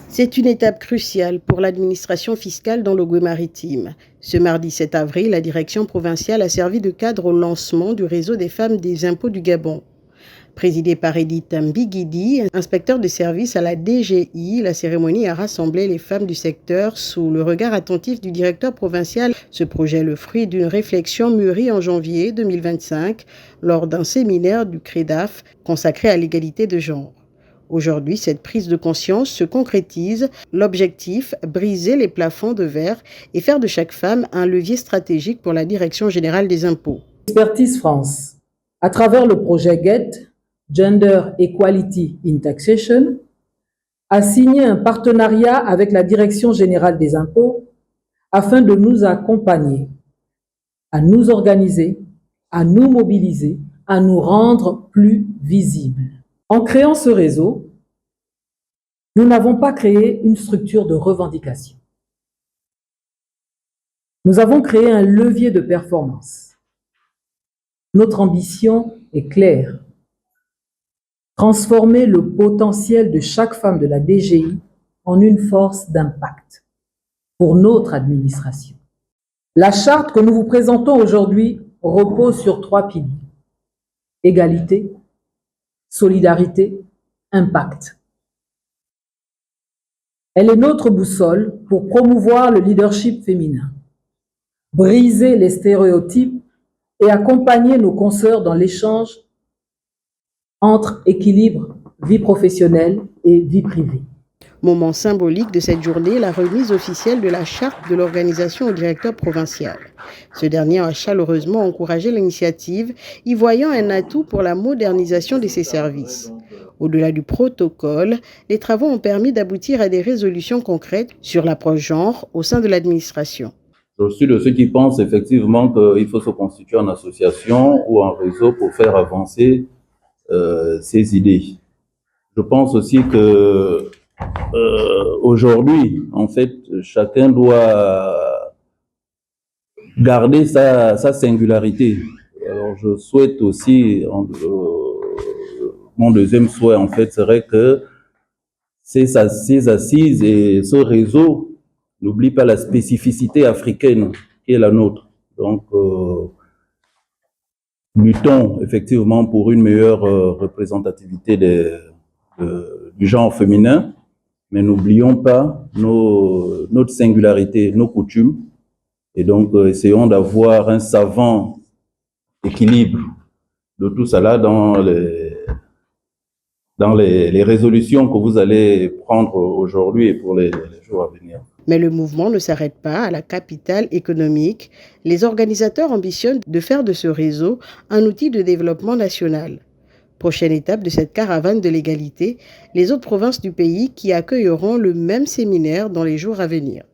C'est une étape cruciale pour l'administration fiscale dans l'Ogooué-Maritime. Ce mardi 7 avril, la direction provinciale a servi de cadre au lancement du réseau des femmes des impôts du Gabon. Présidée par Edith Mbigidi, inspecteur de service à la DGI, la cérémonie a rassemblé les femmes du secteur sous le regard attentif du directeur provincial. Ce projet est le fruit d'une réflexion mûrie en janvier 2025 lors d'un séminaire du CREDAF consacré à l'égalité de genre. Aujourd'hui, cette prise de conscience se concrétise. L'objectif, briser les plafonds de verre et faire de chaque femme un levier stratégique pour la Direction générale des impôts. Expertise France, à travers le projet GET, Gender Equality in Taxation, a signé un partenariat avec la Direction générale des impôts afin de nous accompagner, à nous organiser, à nous mobiliser, à nous rendre plus visibles. En créant ce réseau, nous n'avons pas créé une structure de revendication. Nous avons créé un levier de performance. Notre ambition est claire. Transformer le potentiel de chaque femme de la DGI en une force d'impact pour notre administration. La charte que nous vous présentons aujourd'hui repose sur 3 piliers: égalité, solidarité, impact. Elle est notre boussole pour promouvoir le leadership féminin, briser les stéréotypes et accompagner nos consoeurs dans l'échange entre équilibre vie professionnelle et vie privée. Moment symbolique de cette journée, la remise officielle de la charte de l'organisation au directeur provincial. Ce dernier a chaleureusement encouragé l'initiative, y voyant un atout pour la modernisation de ses services. Au-delà du protocole, les travaux ont permis d'aboutir à des résolutions concrètes sur l'approche genre au sein de l'administration. Je suis de ceux qui pensent effectivement qu'il faut se constituer en association ou en réseau pour faire avancer ces idées. Je pense aussi que aujourd'hui, en fait, chacun doit garder sa singularité. Alors, je souhaite aussi, mon deuxième souhait, en fait, serait que ces assises et ce réseau n'oublient pas la spécificité africaine qui est la nôtre. Donc, luttons effectivement pour une meilleure représentativité du genre féminin, mais n'oublions pas notre singularité, nos coutumes, et donc essayons d'avoir un savant équilibre de tout cela dans les résolutions que vous allez prendre aujourd'hui et pour les jours à venir. Mais le mouvement ne s'arrête pas à la capitale économique. Les organisateurs ambitionnent de faire de ce réseau un outil de développement national. Prochaine étape de cette caravane de l'égalité, les autres provinces du pays qui accueilleront le même séminaire dans les jours à venir.